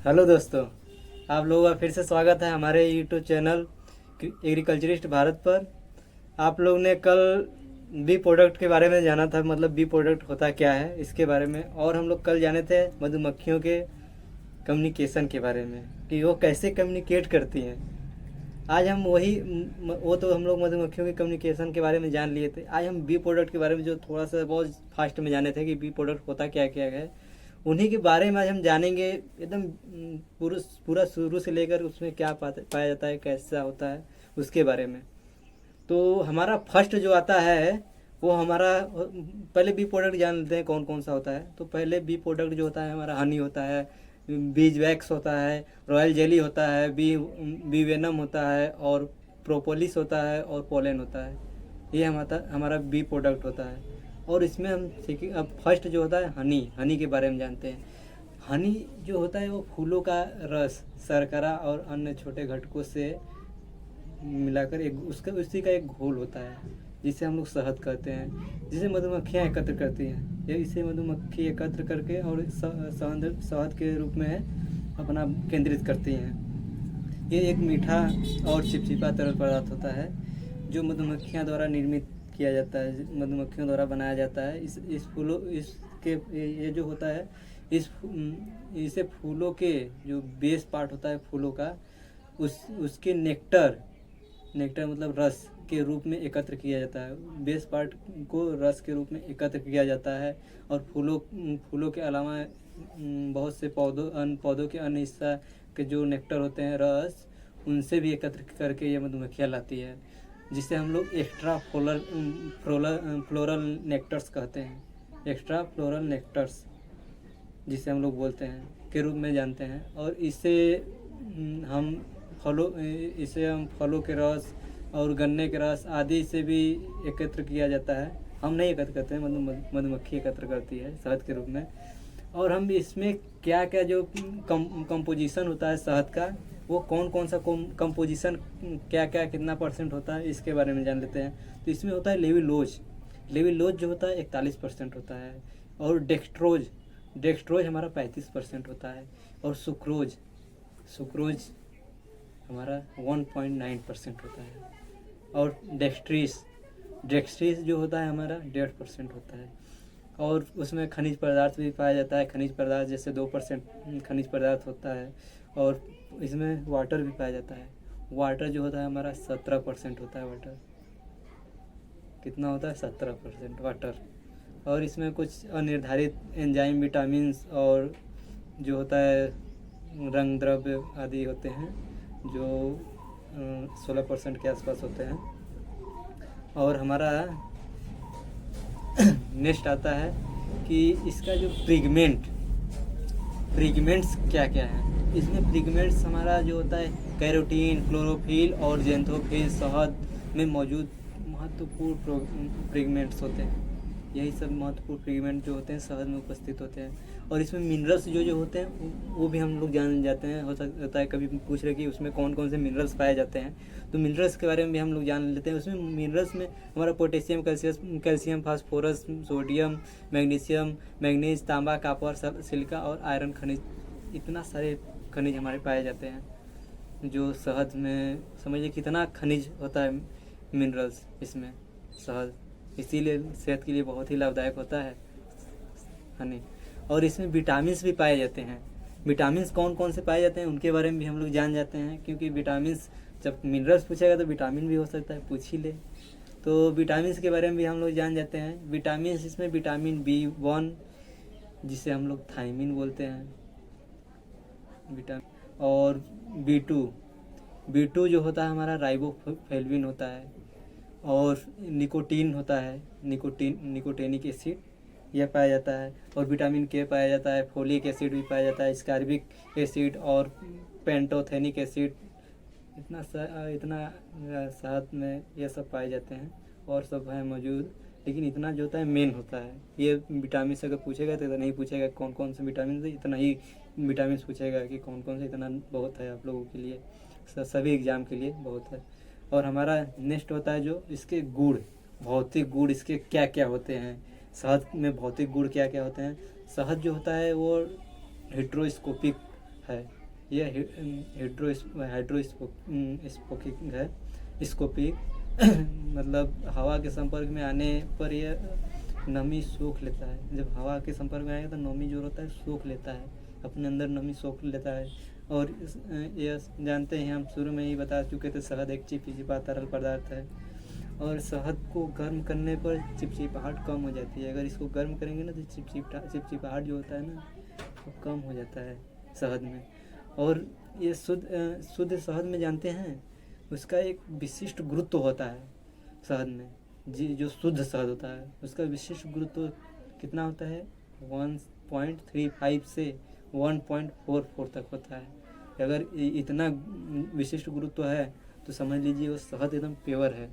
Hello दोस्तों, आप लोगों का फिर से स्वागत है हमारे यूट्यूब चैनल एग्रीकल्चरिस्ट भारत पर। आप लोग ने कल बी प्रोडक्ट के बारे में जाना था, मतलब बी प्रोडक्ट होता क्या है इसके बारे में, और हम लोग कल जाने थे मधुमक्खियों के कम्युनिकेशन के बारे में कि वो कैसे कम्युनिकेट करती हैं। आज हम वो तो हम लोग मधुमक्खियों के कम्युनिकेशन के बारे में जान लिए थे। आज हम बी प्रोडक्ट के बारे में जो थोड़ा सा बहुत फास्ट में जाने थे कि बी प्रोडक्ट होता क्या क्या है, उन्हीं के बारे में आज हम जानेंगे एकदम पूरा पूरा शुरू से लेकर उसमें क्या पाया जाता है, कैसा होता है, उसके बारे में। तो हमारा फर्स्ट जो आता है वो हमारा, पहले बी प्रोडक्ट जान लेते हैं कौन कौन सा होता है। तो पहले बी प्रोडक्ट जो होता है हमारा हनी होता है, बीज वैक्स होता है, रॉयल जेली होता है, बी वेनम होता है, और प्रोपोलिस होता है, और पोलन होता है। ये हमारा बी प्रोडक्ट होता है। और इसमें हम सीखें, अब फर्स्ट जो होता है हनी के बारे में जानते हैं। हनी जो होता है वो फूलों का रस शर्करा और अन्य छोटे घटकों से मिलाकर एक उसका उसी का एक घोल होता है, जिसे हम लोग शहद कहते हैं, जिसे मधुमक्खियाँ एकत्र करती हैं। ये इसे मधुमक्खी एकत्र करके और शहद के रूप में अपना केंद्रित करती हैं। ये एक मीठा और चिपचिपा तरल पदार्थ होता है जो मधुमक्खियाँ द्वारा निर्मित किया जाता है, मधुमक्खियों द्वारा बनाया जाता है। इस फूलों इसके ये जो होता है इसे फूलों के जो बेस पार्ट होता है फूलों का, उसके नेक्टर मतलब रस के रूप में एकत्र किया जाता है। बेस पार्ट को रस के रूप में एकत्र किया जाता है। और फूलों के अलावा बहुत से पौधों के अन्य हिस्सा के जो नेक्टर होते हैं रस, उनसे भी एकत्र करके ये मधुमक्खियाँ लाती है, जिसे हम लोग एक्स्ट्रा फ्लोरल नेक्टर्स कहते हैं। एक्स्ट्रा फ्लोरल नेक्टर्स जिसे हम लोग बोलते हैं के रूप में जानते हैं। और हम इसे हम फलों के रस और गन्ने के रस आदि से भी एकत्र किया जाता है। हम नहीं एकत्र करते हैं, मधुमक्खी एकत्र करती है शहद के रूप में। और हम इसमें क्या क्या जो कंपोजिशन होता है शहद का, वो कौन कौन सा कंपोजिशन क्या क्या कितना % होता है, इसके बारे में जान लेते हैं। तो इसमें होता है लेविलोज जो होता है 41% होता है। और डेक्सट्रोज हमारा 35% होता है। और सुक्रोज हमारा 1.9% होता है। और डेक्सट्रीस जो होता है हमारा 1.5% होता है। और उसमें खनिज पदार्थ भी पाया जाता है। खनिज पदार्थ जैसे 2% खनिज पदार्थ होता है। और इसमें वाटर भी पाया जाता है। वाटर जो होता है हमारा 17% होता है। वाटर कितना होता है? 17% वाटर। और इसमें कुछ अनिर्धारित एंजाइम, विटामिन्स और जो होता है रंग द्रव्य आदि होते हैं जो 16% के आसपास होते हैं। और हमारा नेक्स्ट आता है कि इसका जो प्रिगमेंट्स क्या क्या है। इसमें प्रिगमेंट्स हमारा जो होता है कैरोटीन, क्लोरोफिल और जेंथोफिल शहद में मौजूद महत्वपूर्ण प्रिगमेंट्स होते हैं। यही सब महत्वपूर्ण पिगमेंट जो होते हैं शहद में उपस्थित होते हैं। और इसमें मिनरल्स जो होते हैं वो भी हम लोग जान जाते हैं। हो सकता है कभी पूछ रहे कि उसमें कौन कौन से मिनरल्स पाए जाते हैं, तो मिनरल्स के बारे में भी हम लोग जान लेते हैं। उसमें मिनरल्स में हमारा potassium, calcium, phosphorus, sodium, manganese, तांबा, कॉपर, सिलिका और आयरन खनिज, इतना सारे खनिज हमारे पाए जाते हैं। जो शहद में समझिए कितना खनिज होता है, मिनरल्स इसमें शहद, इसीलिए सेहत के लिए बहुत ही लाभदायक होता है हनी। और इसमें विटामिन्स भी पाए जाते हैं। विटामिन्स कौन कौन से पाए जाते हैं उनके बारे में भी हम लोग जान जाते हैं, क्योंकि विटामिन्स जब मिनरल्स पूछेगा तो विटामिन भी हो सकता है, पूछ ही ले। तो विटामिन्स के बारे में भी हम लोग जान जाते हैं। विटामिन्स इसमें विटामिन B1 जिसे हम लोग थायमिन बोलते हैं विटामिन, और B2 जो होता है हमारा राइबोफ्लेविन होता है। और निकोटीन होता है, निकोटेनिक एसिड यह पाया जाता है। और विटामिन K पाया जाता है, फोलिक एसिड भी पाया जाता है, स्कार्बिक एसिड और पेंटोथेनिक एसिड, इतना शहद में ये सब पाए जाते हैं। और सब है मौजूद, लेकिन इतना जो होता है मेन होता है। ये विटामिन से अगर पूछेगा तो नहीं पूछेगा कौन कौन से विटामिन से, इतना ही विटामिन पूछेगा कि कौन कौन से, इतना बहुत है आप लोगों के लिए, सभी एग्ज़ाम के लिए बहुत है। और हमारा नेक्स्ट होता है जो इसके गुण, भौतिक गुण इसके क्या क्या होते हैं। शहद में भौतिक गुण क्या क्या होते हैं। शहद जो होता है वो हेट्रोस्कोपिक है। यह हाइड्रोस्कोपिक है, स्कोपिक मतलब हवा के संपर्क में आने पर यह नमी सोख लेता है। जब हवा के संपर्क में आएगा तो नमी जो होता है सोख लेता है, अपने अंदर नमी सोख लेता है। और यह जानते हैं, हम शुरू में ही बता चुके थे, शहद एक चिपचिपा तरल पदार्थ है और शहद को गर्म करने पर चिपचिपाहट कम हो जाती है। अगर इसको गर्म करेंगे ना तो चिपचिपाहट जो होता है ना वो कम हो जाता है शहद में। और ये शुद्ध शहद में जानते हैं उसका एक विशिष्ट गुरुत्व होता है शहद में। जी, जो शुद्ध शहद होता है उसका विशिष्ट गुरुत्व कितना होता है, 1.35 से 1.44 तक होता है। अगर इतना विशिष्ट गुरुत्व है तो समझ लीजिए वो शहद एकदम प्योर है।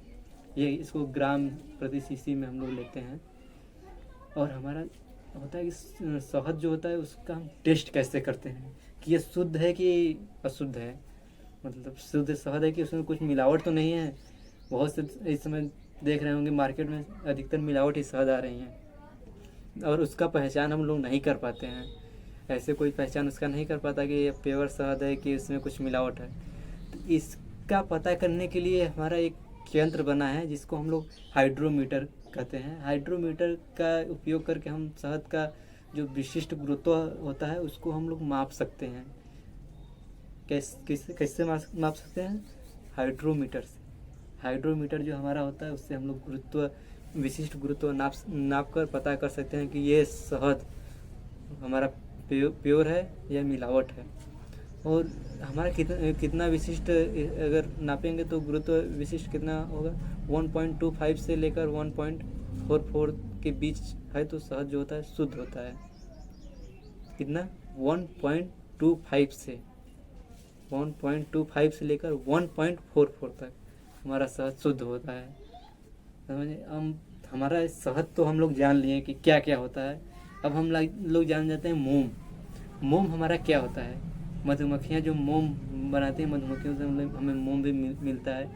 ये इसको ग्राम प्रति सीसी में हम लोग लेते हैं। और हमारा होता है कि शहद जो होता है उसका हम टेस्ट कैसे करते हैं कि ये शुद्ध है कि अशुद्ध है, मतलब शुद्ध शहद है कि उसमें कुछ मिलावट तो नहीं है। बहुत से इस समय देख रहे होंगे मार्केट में अधिकतर मिलावट ही शहद आ रही हैं और उसका पहचान हम लोग नहीं कर पाते हैं। ऐसे कोई पहचान उसका नहीं कर पाता कि ये प्योर शहद है कि इसमें कुछ मिलावट है। तो इसका पता करने के लिए हमारा एक यंत्र बना है जिसको हम लोग हाइड्रोमीटर कहते हैं। हाइड्रोमीटर का उपयोग करके हम शहद का जो विशिष्ट गुरुत्व होता है उसको हम लोग माप सकते हैं। कैसे माप सकते हैं? हाइड्रोमीटर से। हाइड्रोमीटर जो हमारा होता है उससे हम लोग गुरुत्व, विशिष्ट गुरुत्व नाप कर पता कर सकते हैं कि ये शहद हमारा प्योर है या मिलावट है। और हमारा कितना विशिष्ट अगर नापेंगे तो गुरुत्व विशिष्ट कितना होगा, 1.25 से लेकर 1.44 के बीच है तो शहद जो होता है शुद्ध होता है। कितना? 1.25 से 1.25 से लेकर 1.44 तक हमारा शहद शुद्ध होता है। समझे? हम हमारा शहद तो हम लोग जान लिए कि क्या क्या होता है। अब हम लोग जान जाते हैं मोम। मोम हमारा क्या होता है? मधुमक्खियाँ जो मोम बनाती हैं, मधुमक्खियों से हमें मोम भी मिलता है।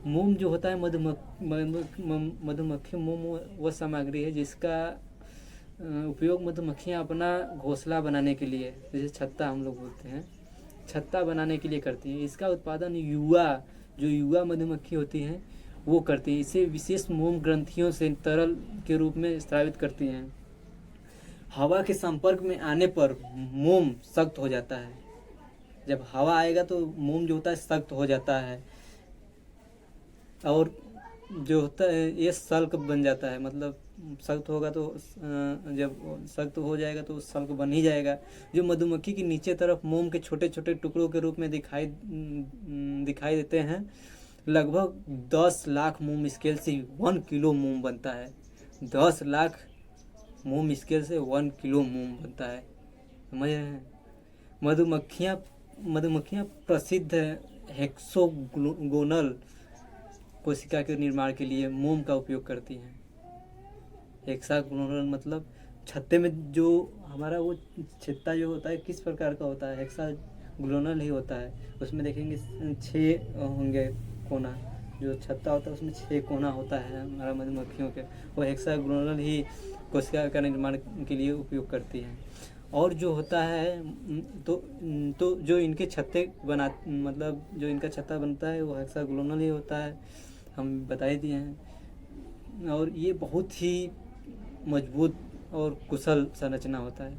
मोम जो होता है मधुमक्खी मोम वह सामग्री है जिसका उपयोग मधुमक्खियाँ अपना घोंसला बनाने के लिए, जैसे छत्ता हम लोग बोलते हैं, छत्ता बनाने के लिए करती हैं। इसका उत्पादन युवा मधुमक्खी होती हैं वो करती हैं। इसे विशेष मोम ग्रंथियों से तरल के रूप में स्रावित करती हैं। हवा के संपर्क में आने पर मोम सख्त हो जाता है। जब हवा आएगा तो मोम जो होता है सख्त हो जाता है और जो होता है ये सल्क बन जाता है। मतलब सख्त होगा तो जब सख्त हो जाएगा तो सल्क बन ही जाएगा। जो मधुमक्खी की नीचे तरफ मोम के छोटे छोटे टुकड़ों के रूप में दिखाई देते हैं। लगभग 10 लाख मोम स्केल से 1 किलो मोम बनता है। 10 लाख मोम स्केल से 1 किलो मोम बनता है। समझ रहे हैं? मधुमक्खियाँ प्रसिद्ध हेक्सोगोनल कोशिका के निर्माण के लिए मोम का उपयोग करती हैं। हेक्सागोनल मतलब छत्ते में जो हमारा वो छत्ता जो होता है किस प्रकार का होता है? हेक्सागोनल ही होता है। उसमें देखेंगे 6 होंगे कोना। जो छत्ता होता है उसमें 6 कोना होता है हमारा मधुमक्खियों के, वो हेक्सागोनल ही कोशिका का निर्माण के लिए उपयोग करती हैं। और जो होता है तो जो इनके छत्ते मतलब जो इनका छत्ता बनता है वो हेक्सागोनल ही होता है, हम बता ही दिए हैं। और ये बहुत ही मजबूत और कुशल संरचना होता है।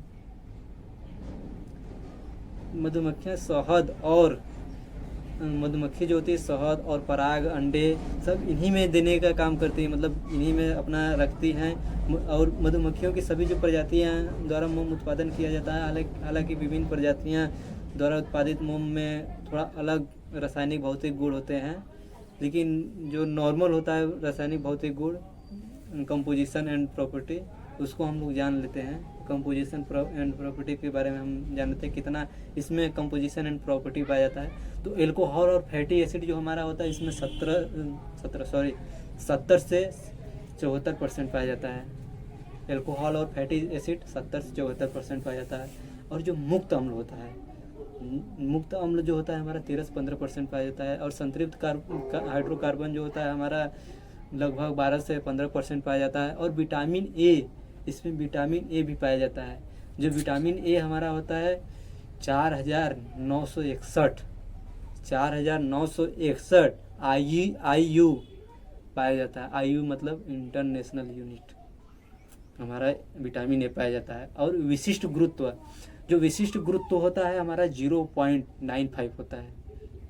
मधुमक्खी जो होती है शहद और पराग, अंडे सब इन्हीं में देने का काम करती है, मतलब इन्हीं में अपना रखती हैं। और मधुमक्खियों की सभी जो प्रजातियां द्वारा मोम उत्पादन किया जाता है, हालांकि विभिन्न प्रजातियां द्वारा उत्पादित मोम में थोड़ा अलग रासायनिक भौतिक गुण होते हैं, लेकिन जो नॉर्मल होता है रासायनिक भौतिक गुण, कंपोजिशन एंड प्रॉपर्टी, उसको हम लोग जान लेते हैं। कंपोजिशन एंड प्रॉपर्टी के बारे में हम जानते हैं कितना इसमें कंपोजिशन एंड प्रॉपर्टी पाया जाता है। तो एल्कोहल और फैटी एसिड जो हमारा होता है इसमें 70 से 74% पाया जाता है। एल्कोहल और फैटी एसिड 70 से 74% पाया जाता है। और जो मुक्त अम्ल होता है, मुक्त अम्ल जो होता है हमारा 13 से 15% पाया जाता है। और संतृप्त हाइड्रोकार्बन जो होता है हमारा लगभग 12 से 15% पाया जाता है। और विटामिन ए, इसमें विटामिन ए भी पाया जाता है। जो विटामिन ए हमारा होता है 4961 4961 IU पाया जाता है। IU मतलब इंटरनेशनल यूनिट हमारा विटामिन ए पाया जाता है। और विशिष्ट गुरुत्व, जो विशिष्ट गुरुत्व होता है हमारा 0.95 होता है।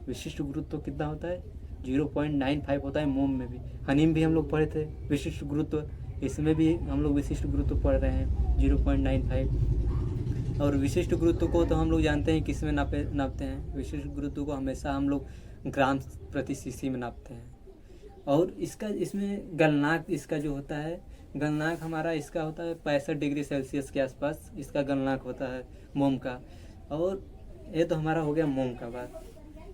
विशिष्ट गुरुत्व कितना होता है? 0.95 होता है। मोम में भी, हनी में भी हम लोग पढ़े थे विशिष्ट गुरुत्व, इसमें भी हम लोग विशिष्ट गुरुत्व पढ़ रहे हैं 0.95। और विशिष्ट गुरुत्व को तो हम लोग जानते हैं किस में नापते हैं। विशिष्ट गुरुत्व को हमेशा हम लोग ग्राम प्रति सीसी में नापते हैं। और इसमें गलनांक इसका जो होता है, गलनांक हमारा इसका होता है 65 डिग्री सेल्सियस के आसपास इसका गलनांक होता है मोम का। और ये तो हमारा हो गया मोम का बात।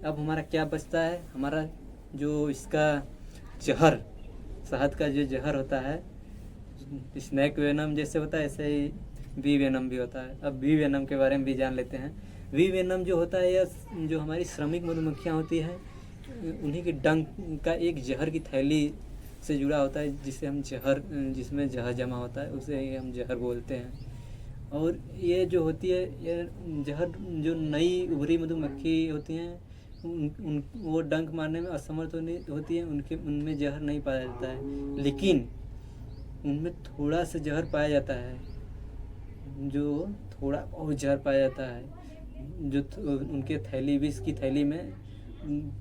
अब हमारा क्या बचता है? हमारा जो इसका जहर, शहद का जो जहर होता है, स्नेक वेनम जैसे होता है ऐसे ही बी वेनम भी होता है। अब बी वेनम के बारे में भी जान लेते हैं। बी वेनम जो होता है, यह जो हमारी श्रमिक मधुमक्खियाँ होती हैं उन्हीं के डंक का एक जहर की थैली से जुड़ा होता है, जिसमें जहर जमा होता है, उसे हम जहर बोलते हैं। और ये जो होती है, ये जहर जो नई उभरी मधुमक्खी होती हैं वो डंक मारने में असमर्थ होती है, उनमें जहर नहीं पाया जाता है। लेकिन उनमें थोड़ा सा जहर पाया जाता है, जो थोड़ा बहुत जहर पाया जाता है, जो उनके विष की थैली में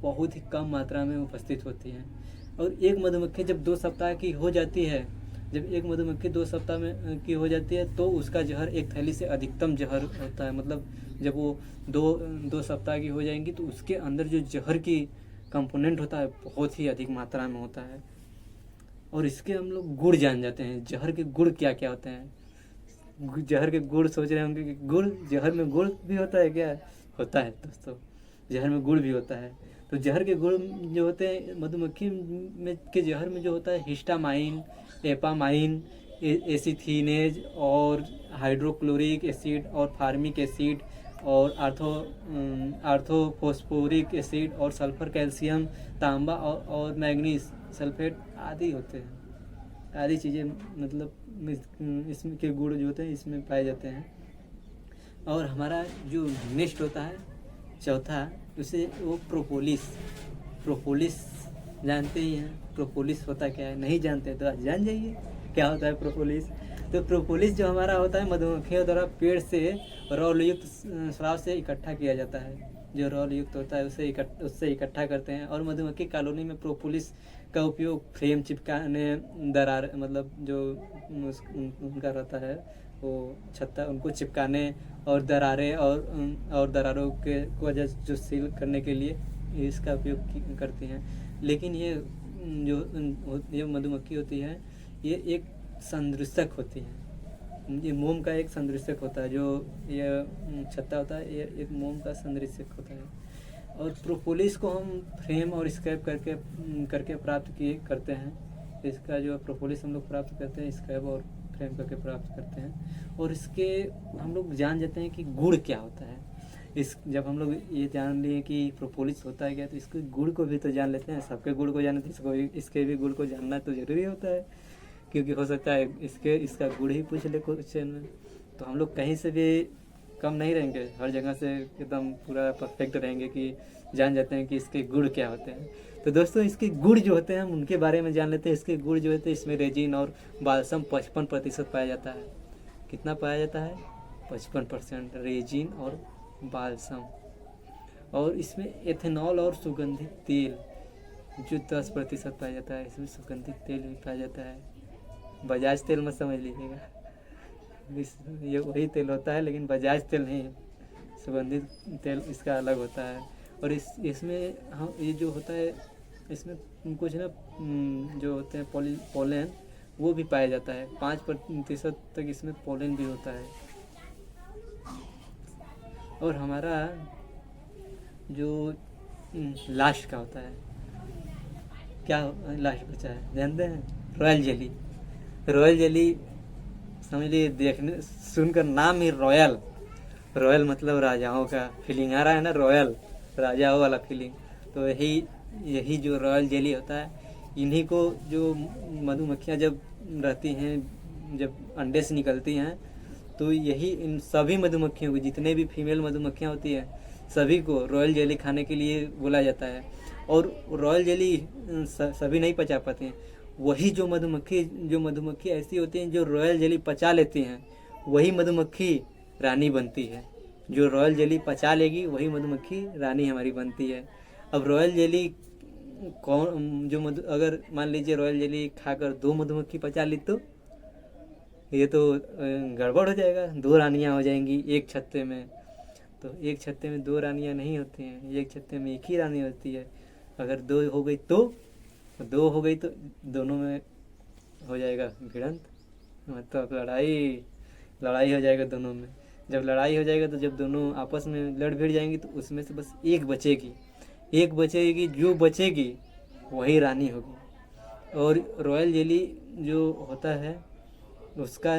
बहुत ही कम मात्रा में उपस्थित होती हैं। और एक मधुमक्खी जब 2 सप्ताह की हो जाती है, जब एक मधुमक्खी 2 सप्ताह में की हो जाती है तो उसका जहर एक थैली से अधिकतम जहर होता है। मतलब जब वो दो सप्ताह की हो जाएंगी तो उसके अंदर जो जहर की कंपोनेंट होता है बहुत ही अधिक मात्रा में होता है। और इसके हम लोग गुण जान जाते हैं। जहर के गुण क्या क्या होते हैं? जहर के गुण सोच रहे होंगे कि गुड़, जहर में गुड़ भी होता है क्या? होता है दोस्तों, जहर में गुड़ भी होता है। तो जहर के गुण जो होते हैं मधुमक्खी में के जहर में जो होता है हिस्टामाइन, एपामाइन, एसिथीनेज और हाइड्रोक्लोरिक एसिड और फार्मिक एसिड और आर्थोफॉस्फोरिक एसिड और सल्फर, कैल्शियम, तांबा और मैग्नीज सल्फेट आदि होते हैं। आदि चीज़ें मतलब इसमें के गुण जो होते हैं इसमें पाए जाते हैं। और हमारा जो नेक्स्ट होता है चौथा, उसे वो प्रोपोलिस जानते ही हैं। प्रोपोलिस होता क्या है? नहीं जानते तो आज जान जाइए क्या होता है प्रोपोलिस। तो प्रोपोलिस जो हमारा होता है मधुमक्खियों द्वारा पेड़ से रॉल युक्त स्राव से इकट्ठा किया जाता है। जो रॉल युक्त होता है उससे इकट्ठा करते हैं। और मधुमक्खी कॉलोनी में प्रोपोलिस का उपयोग फ्रेम चिपकाने, दरार मतलब जो उनका रहता है वो छत्ता, उनको चिपकाने और दरारें और दरारों के वजह जो सील करने के लिए इसका उपयोग करती हैं। लेकिन ये जो मधुमक्खी होती है ये एक संदृशक होती है। ये मोम का एक संदृशक होता है। जो ये छत्ता होता है ये एक मोम का संदृशक होता है। और प्रोपोलिस को हम फ्रेम और स्क्रैप करके प्राप्त करते हैं। इसका जो प्रोपोलिस हम लोग प्राप्त करते हैं स्क्रैप और फ्रेम करके प्राप्त करते हैं। और इसके हम लोग जान जाते हैं कि गुण क्या होता है। जब हम लोग ये जान लिए कि प्रोपोलिस होता है क्या, तो इसके गुण को भी तो जान लेते हैं। सबके गुण को जाने तो इसके भी गुण को जानना तो जरूरी होता है, क्योंकि हो सकता है इसका गुण ही पूछ ले क्वेश्चन में। तो हम लोग कहीं से भी कम नहीं रहेंगे, हर जगह से एकदम पूरा परफेक्ट रहेंगे कि जान जाते हैं कि इसके गुण क्या होते हैं। तो दोस्तों इसके गुण जो होते हैं हम उनके बारे में जान लेते हैं। इसके गुण जो होते हैं इसमें रेजिन और बाल्सम 55% पाया जाता है। कितना पाया जाता है? 55% रेजिन और बाल्सम। और इसमें एथेनॉल और सुगंधित तेल जो 10% पाया जाता है। इसमें सुगंधित तेल भी पाया जाता है। बजाज तेल मत समझ लीजिएगा, ये वही तेल होता है लेकिन बजाज तेल नहीं, सुगंधित तेल इसका अलग होता है। और इसमें हम ये जो होता है इसमें कुछ ना जो होते हैं पोलन वो भी पाया जाता है। 5% तक इसमें पोलन भी होता है। और हमारा जो लास्ट का होता है, क्या लास्ट बचा है जानते हैं? Royal jelly. रॉयल जेली समझ लीजिए, देखने सुनकर नाम ही रॉयल मतलब राजाओं का फीलिंग आ रहा है ना, रॉयल राजाओं वाला फीलिंग। तो यही जो रॉयल जेली होता है, इन्हीं को जो मधुमक्खियाँ जब रहती हैं, जब अंडे से निकलती हैं तो यही इन सभी मधुमक्खियों को, जितने भी फीमेल मधुमक्खियाँ होती है, सभी को रॉयल जेली खाने के लिए बोला जाता है। और रॉयल जेली सभी नहीं पचा पाते हैं। वही जो मधुमक्खी ऐसी होती हैं जो रॉयल जेली पचा लेती हैं, वही मधुमक्खी रानी बनती है। जो रॉयल जेली पचा लेगी वही मधुमक्खी रानी हमारी बनती है। अब रॉयल जेली कौन जो अगर मान लीजिए रॉयल जेली खाकर 2 मधुमक्खी पचा ली तो ये तो गड़बड़ हो जाएगा, 2 रानियां हो जाएंगी एक छत्ते में। तो एक छत्ते में 2 रानियां नहीं होती हैं, एक छत्ते में एक ही रानी होती है। अगर 2 हो गई तो 2 हो गई तो दोनों में हो जाएगा भिड़ंत, मतलब लड़ाई हो जाएगा दोनों में। जब लड़ाई हो जाएगा तो जब दोनों आपस में लड़ भिड़ जाएंगी तो उसमें से बस एक बचेगी, जो बचेगी वही रानी होगी। और रॉयल जेली जो होता है उसका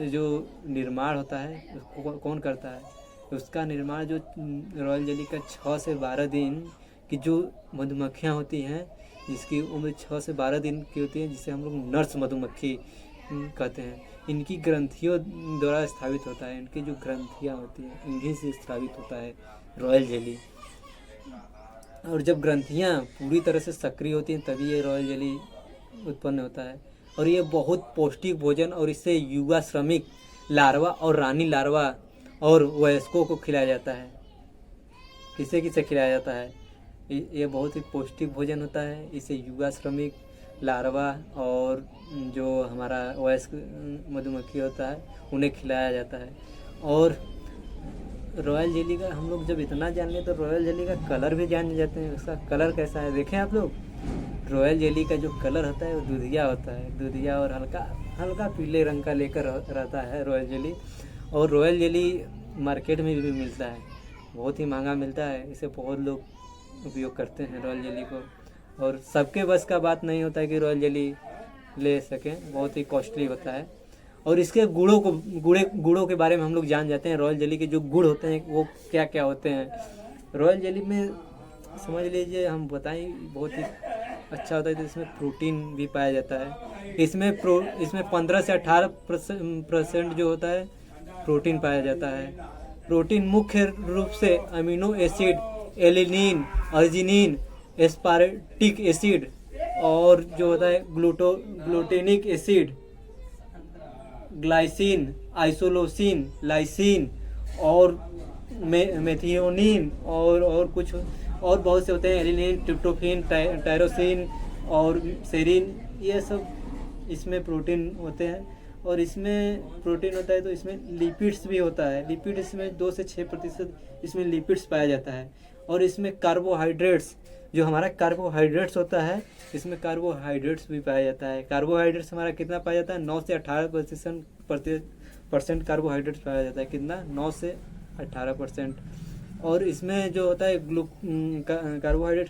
जो निर्माण होता है उसको कौन करता है? उसका निर्माण जो रॉयल जेली का 6 से 12 दिन की जो मधुमक्खियाँ होती हैं, जिसकी उम्र 6 से 12 दिन की होती है, जिसे हम लोग नर्स मधुमक्खी कहते हैं, इनकी ग्रंथियों द्वारा स्थापित होता है। इनकी जो ग्रंथियाँ होती हैं इन्हीं से स्थापित होता है रॉयल जेली। और जब ग्रंथियाँ पूरी तरह से सक्रिय होती हैं तभी ये रॉयल जेली उत्पन्न होता है। और ये बहुत पौष्टिक भोजन, और इससे युवा श्रमिक लार्वा और रानी लार्वा और वयस्कों को खिलाया जाता है। किसे किसे खिलाया जाता है? ये बहुत ही पौष्टिक भोजन होता है। इसे युवा श्रमिक लार्वा और जो हमारा वयस्क मधुमक्खी होता है उन्हें खिलाया जाता है। और रॉयल जेली का हम लोग जब इतना जान लें तो रॉयल जेली का कलर भी जान जाते हैं। उसका कलर कैसा है देखें आप लोग। रॉयल जेली का जो कलर होता है वो दूधिया होता है, दूधिया और हल्का पीले रंग का लेकर रहता है रॉयल जेली। और रॉयल जेली मार्केट में भी मिलता है, बहुत ही महंगा मिलता है। इसे बहुत लोग उपयोग करते हैं रॉयल जेली को, और सबके बस का बात नहीं होता है कि रॉयल जेली ले सकें, बहुत ही कॉस्टली होता है। और इसके गुड़ों के बारे में हम लोग जान जाते हैं। रॉयल जेली के जो गुड़ होते हैं वो क्या क्या होते हैं। रॉयल जेली में समझ लीजिए हम बताएं बहुत ही अच्छा होता है। तो इसमें प्रोटीन भी पाया जाता है। इसमें 15 से 18% जो होता है प्रोटीन पाया जाता है। प्रोटीन मुख्य रूप से amino acid, alanine, arginine, aspartic acid और जो होता है ग्लूटेनिक एसिड, ग्लाइसिन, आइसोलोसिन, लाइसिन और मेथियोनिन और कुछ और बहुत से होते हैं, एलिनिन, ट्रिप्टोफैन, टायरोसिन और सेरिन, ये सब इसमें प्रोटीन होते हैं। और इसमें प्रोटीन होता है तो इसमें लिपिड्स भी होता है। लिपिड इसमें 2 से 6% इसमें लिपिड्स पाया जाता है। और इसमें कार्बोहाइड्रेट्स, जो हमारा कार्बोहाइड्रेट्स होता है, इसमें कार्बोहाइड्रेट्स भी पाया जाता है। कार्बोहाइड्रेट्स हमारा कितना पाया जाता है? 9 से 18% कार्बोहाइड्रेट्स पाया जाता है। कितना? 9 से 18%। और इसमें जो होता है कार्बोहाइड्रेट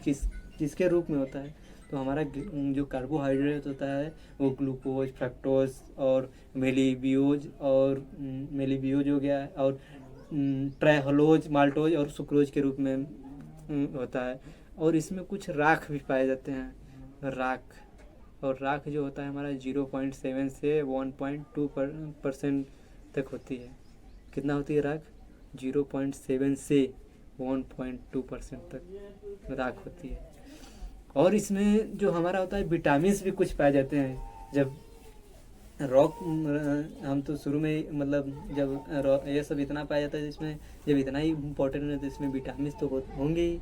किसके रूप में होता है? तो हमारा जो कार्बोहाइड्रेट होता है वो ग्लूकोज, फ्रक्टोज और मेलिबियोज हो गया, और ट्राइहलोज, माल्टोज और सुक्रोज के रूप में होता है। और इसमें कुछ राख भी पाए जाते हैं, राख जो होता है हमारा 0.7 से 1.2% तक होती है। कितना होती है राख? 0.7 से 1.2% तक राख होती है। और इसमें जो हमारा होता है विटामिन भी कुछ पाए जाते हैं। जब हम तो शुरू में मतलब जब ये सब इतना पाया जाता है, इसमें जब इतना ही इम्पोर्टेंट है तो इसमें विटामिन तो होंगे ही,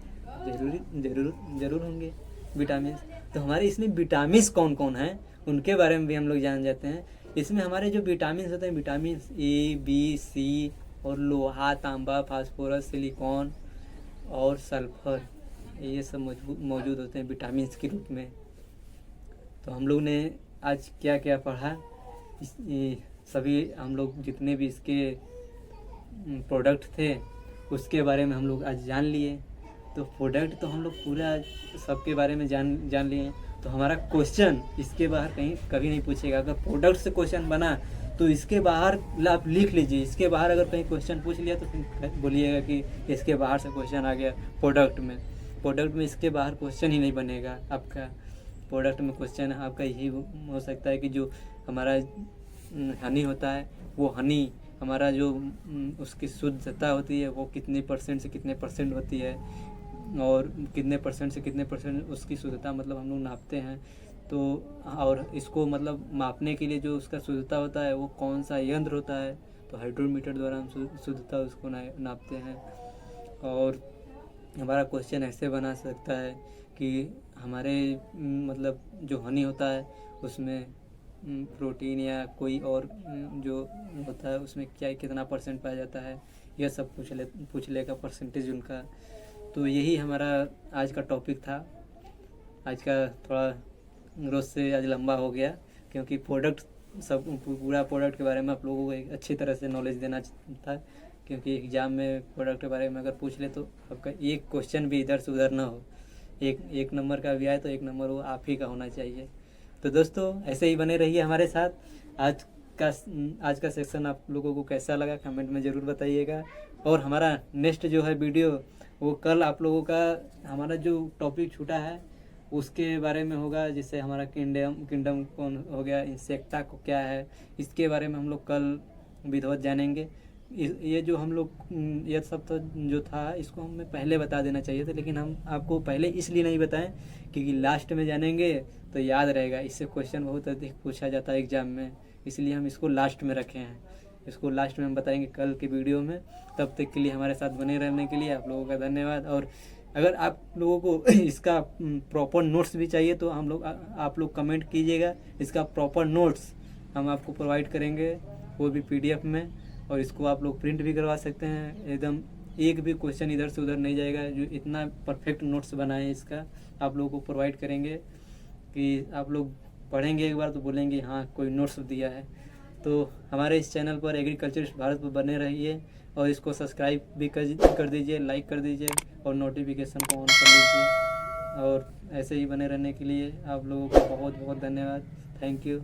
जरूर होंगे विटामिन। तो हमारे इसमें विटामिन कौन कौन हैं उनके बारे में भी हम लोग जान जाते हैं। इसमें हमारे जो विटामिन होते हैं, विटामिन ए, बी, सी और लोहा, तांबा, फास्फोरस, सिलिकॉन और सल्फर, ये सब मौजूद होते हैं विटामिन के रूप में। तो हम लोग ने आज क्या क्या पढ़ा, सभी हम लोग जितने भी इसके प्रोडक्ट थे उसके बारे में हम लोग आज जान लिए। तो प्रोडक्ट तो हम लोग पूरा सबके बारे में जान लिए। तो हमारा क्वेश्चन इसके बाहर कहीं कभी नहीं पूछेगा। अगर प्रोडक्ट से क्वेश्चन बना तो इसके बाहर आप लिख लीजिए। इसके बाहर अगर कहीं क्वेश्चन पूछ लिया तो फिर बोलिएगा कि इसके बाहर से क्वेश्चन आ गया प्रोडक्ट में इसके बाहर क्वेश्चन ही नहीं बनेगा आपका। प्रोडक्ट में क्वेश्चन आपका यही हो सकता है कि जो हमारा हनी होता है वो हनी हमारा जो उसकी शुद्धता होती है वो कितनी परसेंट से कितने परसेंट होती है, और कितने परसेंट से कितने परसेंट उसकी शुद्धता मतलब हम लोग नापते हैं। तो और इसको मतलब मापने के लिए जो उसका शुद्धता होता है वो कौन सा यंत्र होता है, तो हाइड्रोमीटर द्वारा हम शुद्धता उसको नापते हैं। और हमारा क्वेश्चन ऐसे बना सकता है कि हमारे मतलब जो हनी होता है उसमें प्रोटीन या कोई और जो होता है उसमें क्या कितना परसेंट पाया जाता है, यह सब पूछ लेगा परसेंटेज उनका। तो यही हमारा आज का टॉपिक था। आज का थोड़ा रोज़ से आज लंबा हो गया, क्योंकि प्रोडक्ट सब पूरा प्रोडक्ट के बारे में आप लोगों को एक अच्छी तरह से नॉलेज देना था, क्योंकि एग्ज़ाम में प्रोडक्ट के बारे में अगर पूछ ले तो आपका एक क्वेश्चन भी इधर से उधर ना हो, एक नंबर का भी आए तो एक नंबर वो आप ही का होना चाहिए। तो दोस्तों ऐसे ही बने रहिए हमारे साथ। आज का सेक्शन आप लोगों को कैसा लगा कमेंट में ज़रूर बताइएगा। और हमारा नेक्स्ट जो है वीडियो वो कल आप लोगों का हमारा जो टॉपिक छूटा है उसके बारे में होगा, जिससे हमारा किंगडम कौन हो गया, इंसेक्टा को क्या है, इसके बारे में हम लोग कल विधिवत जानेंगे। ये जो हम लोग ये सब तो जो था इसको हमें पहले बता देना चाहिए था, लेकिन हम आपको पहले इसलिए नहीं बताएं क्योंकि लास्ट में जानेंगे तो याद रहेगा। इससे क्वेश्चन बहुत अधिक पूछा जाता है एग्ज़ाम में, इसलिए हम इसको लास्ट में रखे हैं। इसको लास्ट में हम बताएंगे कल की वीडियो में। तब तक के लिए हमारे साथ बने रहने के लिए आप लोगों का धन्यवाद। और अगर आप लोगों को इसका प्रॉपर नोट्स भी चाहिए तो आप लोग कमेंट कीजिएगा, इसका प्रॉपर नोट्स हम आपको प्रोवाइड करेंगे, वो भी PDF में। और इसको आप लोग प्रिंट भी करवा सकते हैं, एकदम एक भी क्वेश्चन इधर से उधर नहीं जाएगा। जो इतना परफेक्ट नोट्स बनाए इसका आप लोगों को प्रोवाइड करेंगे कि आप लोग पढ़ेंगे एक बार तो बोलेंगे हाँ कोई नोट्स दिया है। तो हमारे इस चैनल पर एग्रीकल्चरिस्ट भारत पर बने रहिए और इसको सब्सक्राइब भी कर दीजिए, लाइक कर दीजिए और नोटिफिकेशन को ऑन कर लीजिए। और ऐसे ही बने रहने के लिए आप लोगों को बहुत बहुत धन्यवाद। Thank you.